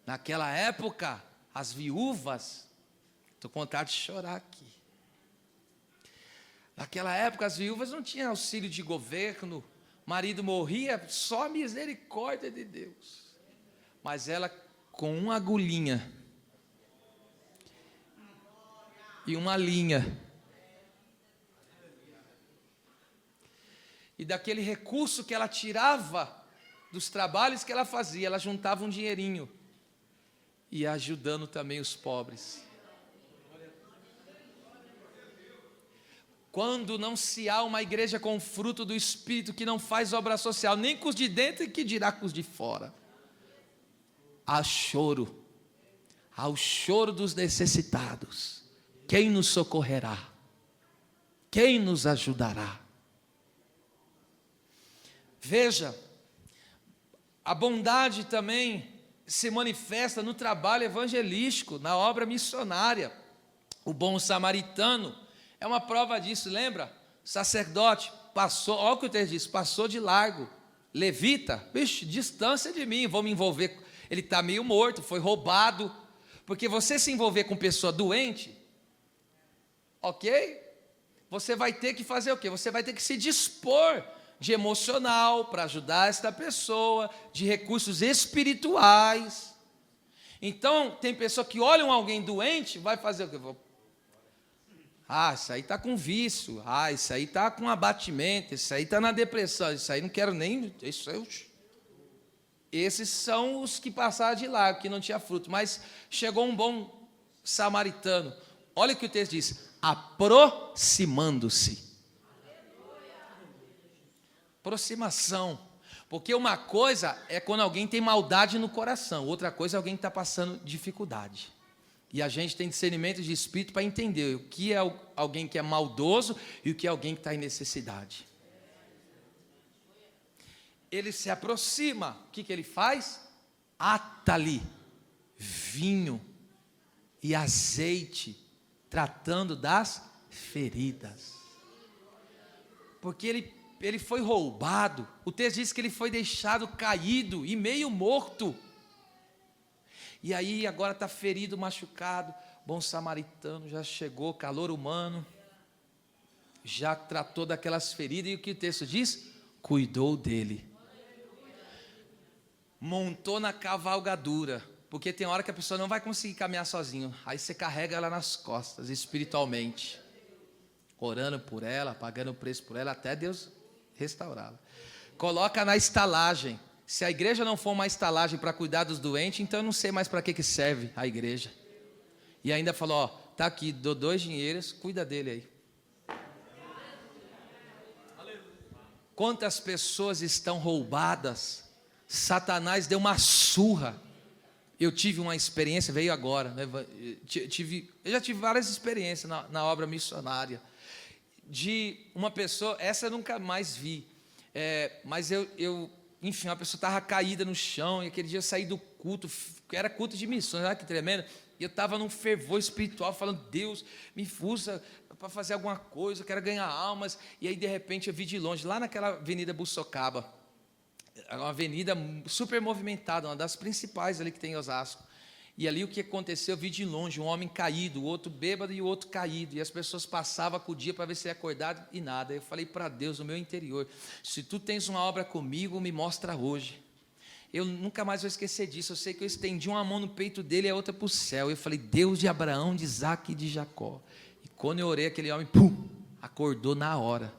Naquela época, as viúvas, estou com vontade de chorar aqui. Naquela época, as viúvas não tinham auxílio de governo, marido morria, só a misericórdia de Deus. Mas ela, com uma agulhinha e uma linha, e daquele recurso que ela tirava dos trabalhos que ela fazia, ela juntava um dinheirinho, e ajudando também os pobres. Quando não se há uma igreja com fruto do Espírito que não faz obra social, nem com os de dentro e que dirá com os de fora, há choro, há o choro dos necessitados. Quem nos socorrerá? Quem nos ajudará? Veja, a bondade também se manifesta no trabalho evangelístico, na obra missionária. O bom samaritano é uma prova disso, lembra? O sacerdote passou, olha o que o texto diz, passou de largo. Levita, bicho, distância de mim, vou me envolver. Ele está meio morto, foi roubado. Porque você se envolver com pessoa doente, ok? Você vai ter que fazer o quê? Você vai ter que se dispor de emocional para ajudar esta pessoa, de recursos espirituais. Então, tem pessoa que olham alguém doente, vai fazer o quê? Isso aí está com vício, isso aí está com abatimento, isso aí está na depressão, isso aí não quero nem... Esses são os que passaram de lá, que não tinha fruto. Mas chegou um bom samaritano. Olha o que o texto diz, aproximando-se. Aproximação, porque uma coisa é quando alguém tem maldade no coração, outra coisa é alguém que está passando dificuldade, e a gente tem discernimento de espírito para entender o que é alguém que é maldoso e o que é alguém que está em necessidade. Ele se aproxima, o que ele faz? Ata-lhe vinho e azeite, tratando das feridas, porque ele foi roubado. O texto diz que ele foi deixado caído e meio morto. E aí agora está ferido, machucado. Bom samaritano já chegou, calor humano, já tratou daquelas feridas. E o que o texto diz? Cuidou dele. Montou na cavalgadura. Porque tem hora que a pessoa não vai conseguir caminhar sozinho. Aí você carrega ela nas costas, espiritualmente. Orando por ela, pagando o preço por ela, até Deus restaurá-la. Coloca na estalagem. Se a igreja não for uma estalagem para cuidar dos doentes, então eu não sei mais para que serve a igreja. E ainda falou, tá aqui, dou 2 dinheiros, cuida dele aí. Quantas pessoas estão roubadas? Satanás deu uma surra. Eu tive uma experiência, veio agora, né? Eu já tive várias experiências na obra missionária, de uma pessoa, essa eu nunca mais vi, mas enfim, uma pessoa estava caída no chão, e aquele dia eu saí do culto, era culto de missões, olha que tremendo, e eu estava num fervor espiritual, falando, Deus, me usa, para fazer alguma coisa, eu quero ganhar almas. E aí, de repente, eu vi de longe, lá naquela Avenida Bussocaba, uma avenida super movimentada, uma das principais ali que tem em Osasco. E ali o que aconteceu, eu vi de longe um homem caído, o outro bêbado e o outro caído. E as pessoas passavam, acudiam para ver se ele ia acordado e nada. Eu falei para Deus, no meu interior, se tu tens uma obra comigo, me mostra hoje. Eu nunca mais vou esquecer disso. Eu sei que eu estendi uma mão no peito dele e a outra para o céu. Eu falei, Deus de Abraão, de Isaque e de Jacó. E quando eu orei, aquele homem, pum, acordou na hora.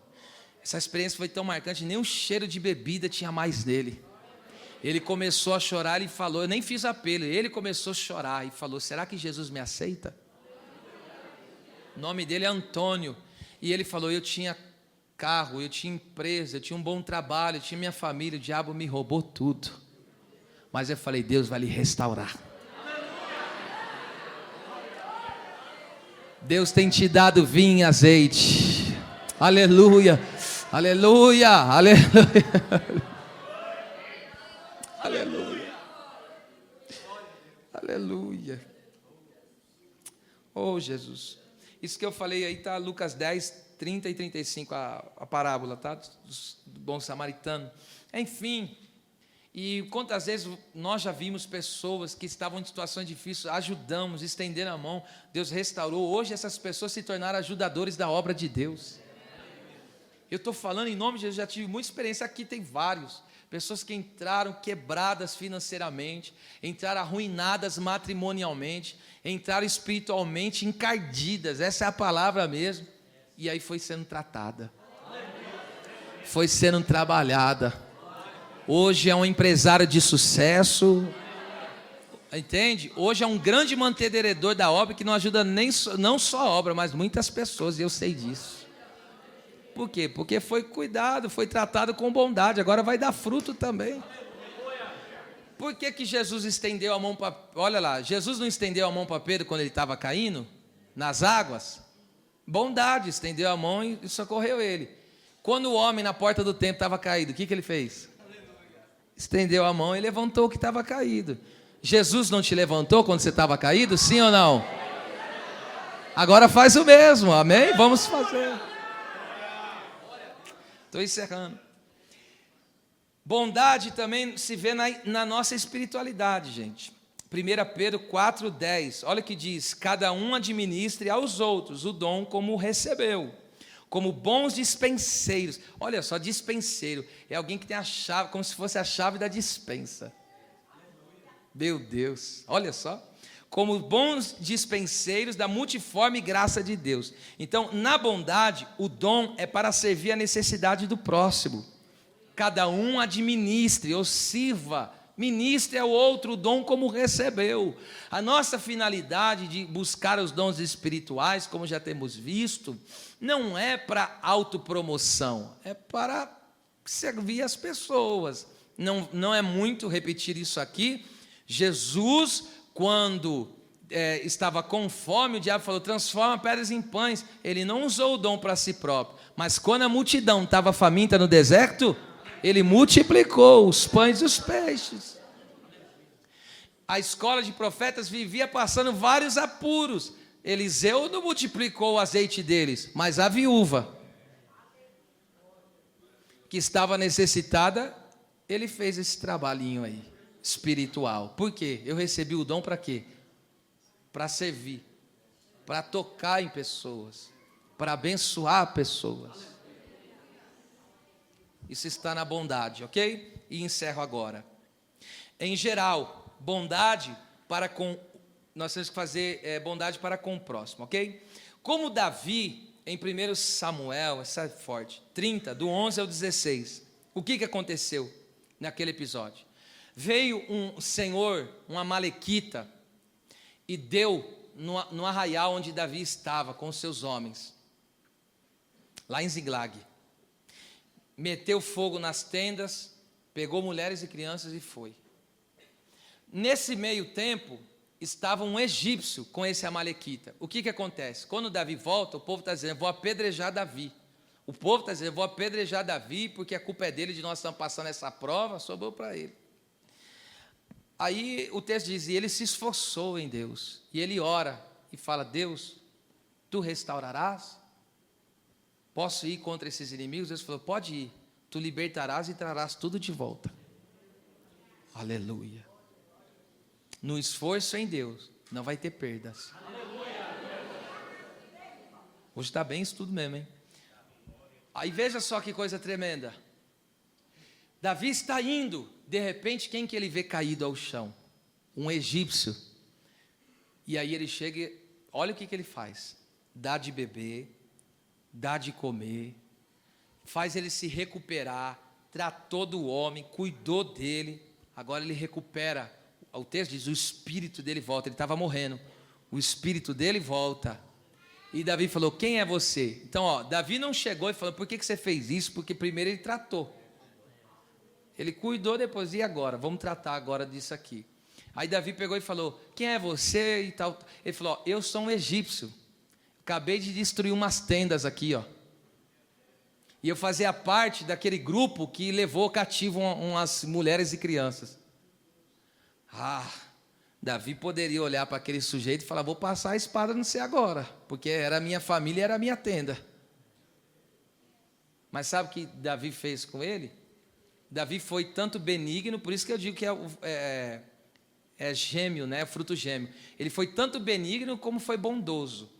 Essa experiência foi tão marcante, nem um cheiro de bebida tinha mais nele. Ele começou a chorar e falou, eu nem fiz apelo, ele começou a chorar e falou, será que Jesus me aceita? O nome dele é Antônio. E ele falou, eu tinha carro, eu tinha empresa, eu tinha um bom trabalho, eu tinha minha família, o diabo me roubou tudo. Mas eu falei, Deus vai lhe restaurar. Deus tem te dado vinho e azeite. Aleluia, aleluia, aleluia. Aleluia. Aleluia. Oh, Jesus. Isso que eu falei aí está Lucas 10, 30 e 35, a parábola, tá? Do bom samaritano. Enfim, e quantas vezes nós já vimos pessoas que estavam em situações difíceis, ajudamos, estendendo a mão, Deus restaurou. Hoje essas pessoas se tornaram ajudadores da obra de Deus. Eu estou falando em nome de Jesus, já tive muita experiência, aqui tem vários. Pessoas que entraram quebradas financeiramente, entraram arruinadas matrimonialmente, entraram espiritualmente encardidas, essa é a palavra mesmo, e aí foi sendo tratada, foi sendo trabalhada. Hoje é um empresário de sucesso, entende? Hoje é um grande mantenedor da obra que não ajuda não só a obra, mas muitas pessoas, e eu sei disso. Por quê? Porque foi cuidado, foi tratado com bondade, agora vai dar fruto também. Por que Jesus estendeu a mão para... Olha lá, Jesus não estendeu a mão para Pedro quando ele estava caindo nas águas? Bondade, estendeu a mão e socorreu ele. Quando o homem na porta do templo estava caído, o que ele fez? Estendeu a mão e levantou o que estava caído. Jesus não te levantou quando você estava caído, sim ou não? Agora faz o mesmo, amém? Vamos fazer. Estou encerrando. Bondade também se vê na nossa espiritualidade, gente. 1 Pedro 4,10, olha o que diz, cada um administre aos outros o dom como recebeu, como bons dispenseiros. Olha só, dispenseiro, é alguém que tem a chave, como se fosse a chave da dispensa. Meu Deus, olha só. Como bons dispenseiros da multiforme graça de Deus. Então, na bondade, o dom é para servir a necessidade do próximo. Cada um administre ou sirva, ministre ao outro o dom como recebeu. A nossa finalidade de buscar os dons espirituais, como já temos visto, não é para autopromoção, é para servir as pessoas. Não é muito repetir isso aqui. Jesus, quando estava com fome, o diabo falou, transforma pedras em pães. Ele não usou o dom para si próprio, mas quando a multidão estava faminta no deserto, ele multiplicou os pães e os peixes. A escola de profetas vivia passando vários apuros. Eliseu não multiplicou o azeite deles, mas a viúva, que estava necessitada, ele fez esse trabalhinho aí, espiritual. Por quê? Eu recebi o dom para quê? Para servir, para tocar em pessoas, para abençoar pessoas. Isso está na bondade, ok? E encerro agora. Em geral, bondade para com... Nós temos que fazer bondade para com o próximo, ok? Como Davi, em 1 Samuel, essa é forte, 30, do 11 ao 16. O que aconteceu naquele episódio? Veio um senhor, um amalequita, e deu no arraial onde Davi estava com os seus homens, lá em Ziglag. Meteu fogo nas tendas, pegou mulheres e crianças e foi. Nesse meio tempo, estava um egípcio com esse amalequita. O que acontece? Quando Davi volta, o povo está dizendo, vou apedrejar Davi. O povo está dizendo, vou apedrejar Davi, porque a culpa é dele, de nós estamos passando essa prova, sobrou para ele. Aí o texto diz, e ele se esforçou em Deus, e ele ora, e fala, Deus, tu restaurarás? posso ir contra esses inimigos? Deus falou, pode ir, tu libertarás e trarás tudo de volta. Aleluia. No esforço em Deus, não vai ter perdas. Hoje está bem isso tudo mesmo, hein? Aí veja só que coisa tremenda. Davi está indo, de repente, quem que ele vê caído ao chão? Um egípcio. E aí ele chega e olha o que ele faz. Dá de beber, dá de comer, faz ele se recuperar, tratou do homem, cuidou dele. Agora ele recupera. O texto diz, o espírito dele volta. Ele estava morrendo. O espírito dele volta. E Davi falou, quem é você? Então, Davi não chegou e falou, por que você fez isso? Porque primeiro ele tratou. Ele cuidou depois, e agora? Vamos tratar agora disso aqui. Aí Davi pegou e falou, quem é você? E tal. Ele falou, eu sou um egípcio. Acabei de destruir umas tendas aqui, E eu fazia parte daquele grupo que levou cativo umas mulheres e crianças. Davi poderia olhar para aquele sujeito e falar, vou passar a espada no você agora, porque era a minha família, era a minha tenda. Mas sabe o que Davi fez com ele? Davi foi tanto benigno, por isso que eu digo que é gêmeo, né? Fruto gêmeo. Ele foi tanto benigno como foi bondoso.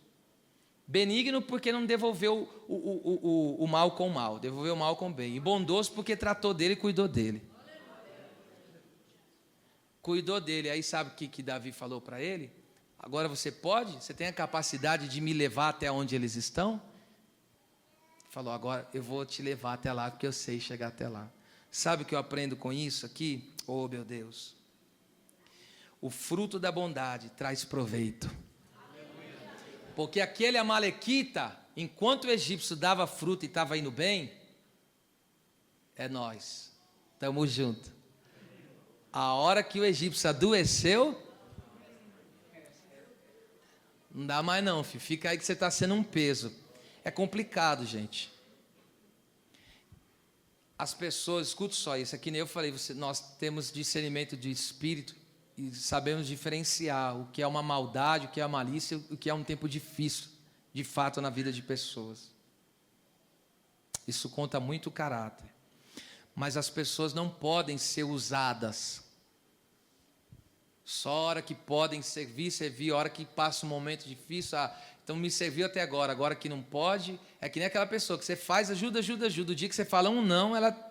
Benigno porque não devolveu o mal com o mal, devolveu o mal com o bem. E bondoso porque tratou dele e cuidou dele. Cuidou dele. Aí sabe o que Davi falou para ele? Agora você pode? Você tem a capacidade de me levar até onde eles estão? Falou, agora eu vou te levar até lá, porque eu sei chegar até lá. Sabe o que eu aprendo com isso aqui? Oh, meu Deus. O fruto da bondade traz proveito. Porque aquele amalequita, enquanto o egípcio dava fruto e estava indo bem, é nós. Estamos juntos. A hora que o egípcio adoeceu, não dá mais não, filho. Fica aí que você está sendo um peso. É complicado, gente. As pessoas, escuta só isso, aqui nem eu falei, nós temos discernimento de espírito e sabemos diferenciar o que é uma maldade, o que é a malícia, o que é um tempo difícil, de fato, na vida de pessoas. Isso conta muito o caráter. Mas as pessoas não podem ser usadas. Só a hora que podem servir, a hora que passa um momento difícil, então me serviu até agora, agora que não pode, é que nem aquela pessoa que você faz, ajuda, o dia que você fala um não, ela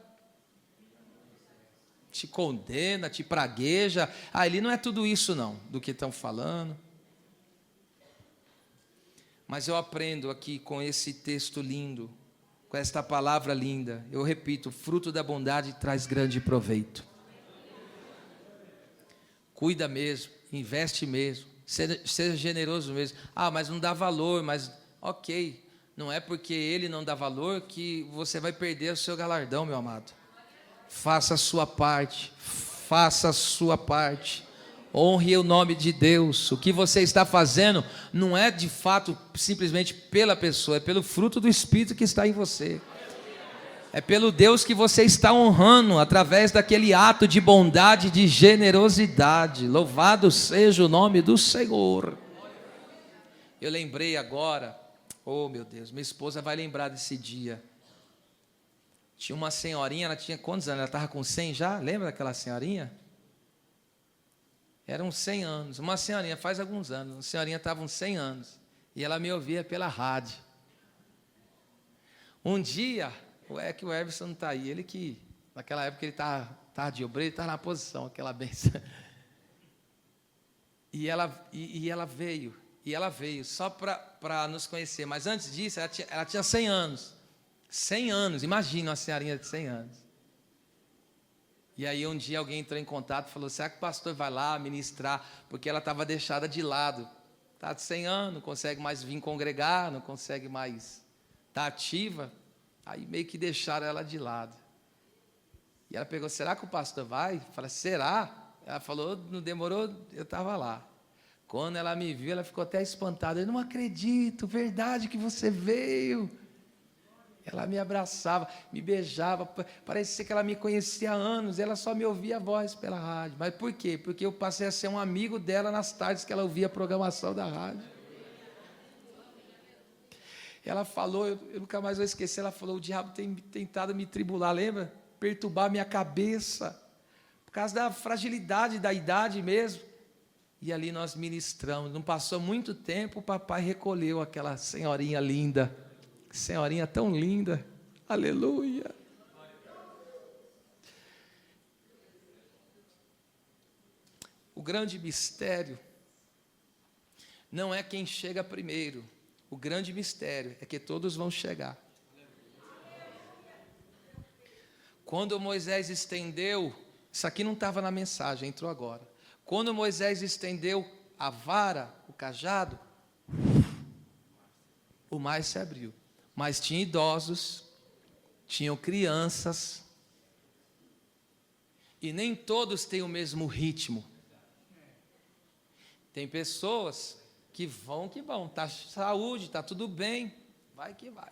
te condena, te pragueja, ele não é tudo isso não, do que estão falando. Mas eu aprendo aqui com esse texto lindo, com esta palavra linda, eu repito, o fruto da bondade traz grande proveito. Cuida mesmo, investe mesmo, seja generoso mesmo. Mas não dá valor, mas ok, não é porque ele não dá valor que você vai perder o seu galardão, meu amado. Faça a sua parte, honre o nome de Deus. O que você está fazendo não é de fato simplesmente pela pessoa, é pelo fruto do Espírito que está em você. É pelo Deus que você está honrando através daquele ato de bondade, de generosidade. Louvado seja o nome do Senhor. Eu lembrei agora, oh meu Deus, minha esposa vai lembrar desse dia. Tinha uma senhorinha, ela tinha quantos anos? Ela estava com 100 já? Lembra daquela senhorinha? Eram 100 anos, uma senhorinha, faz alguns anos, uma senhorinha estava com 100 anos, e ela me ouvia pela rádio. Um dia, é que o Everson não está aí, ele que, naquela época ele estava de obreiro, estava na posição, aquela benção. E ela veio só para nos conhecer, mas antes disso, ela tinha 100 anos. 100 anos, imagina uma senhorinha de 100 anos. E aí um dia alguém entrou em contato e falou, será que o pastor vai lá ministrar? Porque ela estava deixada de lado. Está de 100 anos, não consegue mais vir congregar, não consegue mais estar ativa. Aí meio que deixaram ela de lado. E ela pegou, será que o pastor vai? Eu falei, será? Ela falou, não demorou, eu estava lá. Quando ela me viu, ela ficou até espantada. Eu não acredito, verdade que você veio. Ela me abraçava, me beijava, parecia que ela me conhecia há anos, ela só me ouvia a voz pela rádio. Mas por quê? Porque eu passei a ser um amigo dela nas tardes que ela ouvia a programação da rádio. Ela falou, eu nunca mais vou esquecer, ela falou, o diabo tem tentado me tribular, lembra? Perturbar minha cabeça, por causa da fragilidade da idade mesmo. E ali nós ministramos, não passou muito tempo, o papai recolheu aquela senhorinha linda, senhorinha tão linda, aleluia. O grande mistério não é quem chega primeiro, o grande mistério é que todos vão chegar. Quando Moisés estendeu, isso aqui não estava na mensagem, entrou agora. Quando Moisés estendeu a vara, o cajado, o mar se abriu. Mas tinha idosos, tinham crianças, e nem todos têm o mesmo ritmo. Tem pessoas que vão, está saúde, está tudo bem, vai que vai.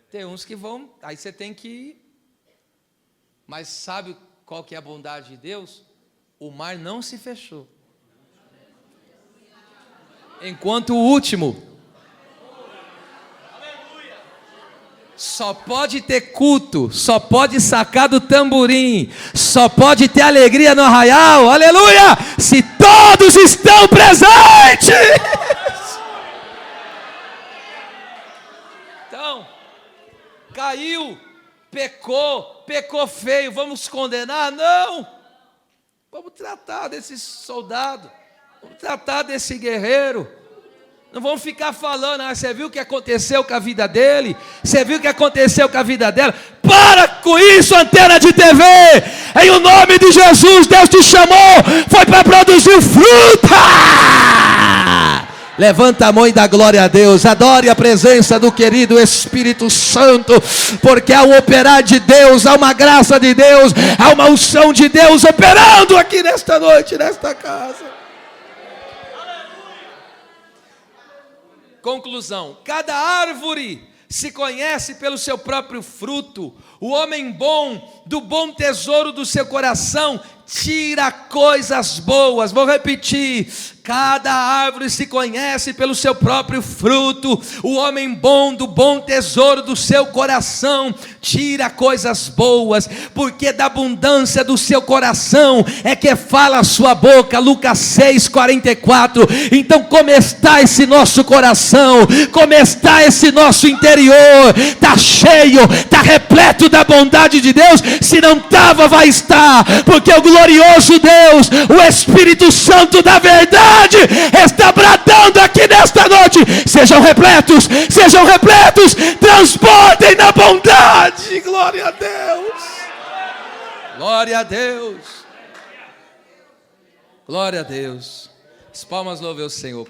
Tem uns que vão, aí você tem que ir. Mas sabe qual que é a bondade de Deus? O mar não se fechou. Enquanto o último, só pode ter culto, só pode sacar do tamborim, só pode ter alegria no arraial, aleluia, se todos estão presentes. Então, caiu, pecou feio, vamos condenar? Não, vamos tratar desse soldado, vamos tratar desse guerreiro. Não vão ficar falando, você viu o que aconteceu com a vida dele? Você viu o que aconteceu com a vida dela? Para com isso, antena de TV! Em o nome de Jesus, Deus te chamou, foi para produzir fruta! Levanta a mão e dá glória a Deus, adore a presença do querido Espírito Santo, porque há um operar de Deus, há uma graça de Deus, há uma unção de Deus operando aqui nesta noite, nesta casa. Conclusão: cada árvore se conhece pelo seu próprio fruto. O homem bom, do bom tesouro do seu coração, tira coisas boas. Vou repetir: cada árvore se conhece pelo seu próprio fruto. O homem bom, do bom tesouro do seu coração, tira coisas boas, porque da abundância do seu coração é que fala a sua boca. Lucas 6:44. Então, como está esse nosso coração? Como está esse nosso interior? Está cheio, está repleto da bondade de Deus? Se não estava, vai estar, porque o glorioso Deus, o Espírito Santo da verdade, está bradando aqui nesta noite: sejam repletos, transportem na bondade. Glória a Deus, glória a Deus, glória a Deus. As palmas louvem o Senhor.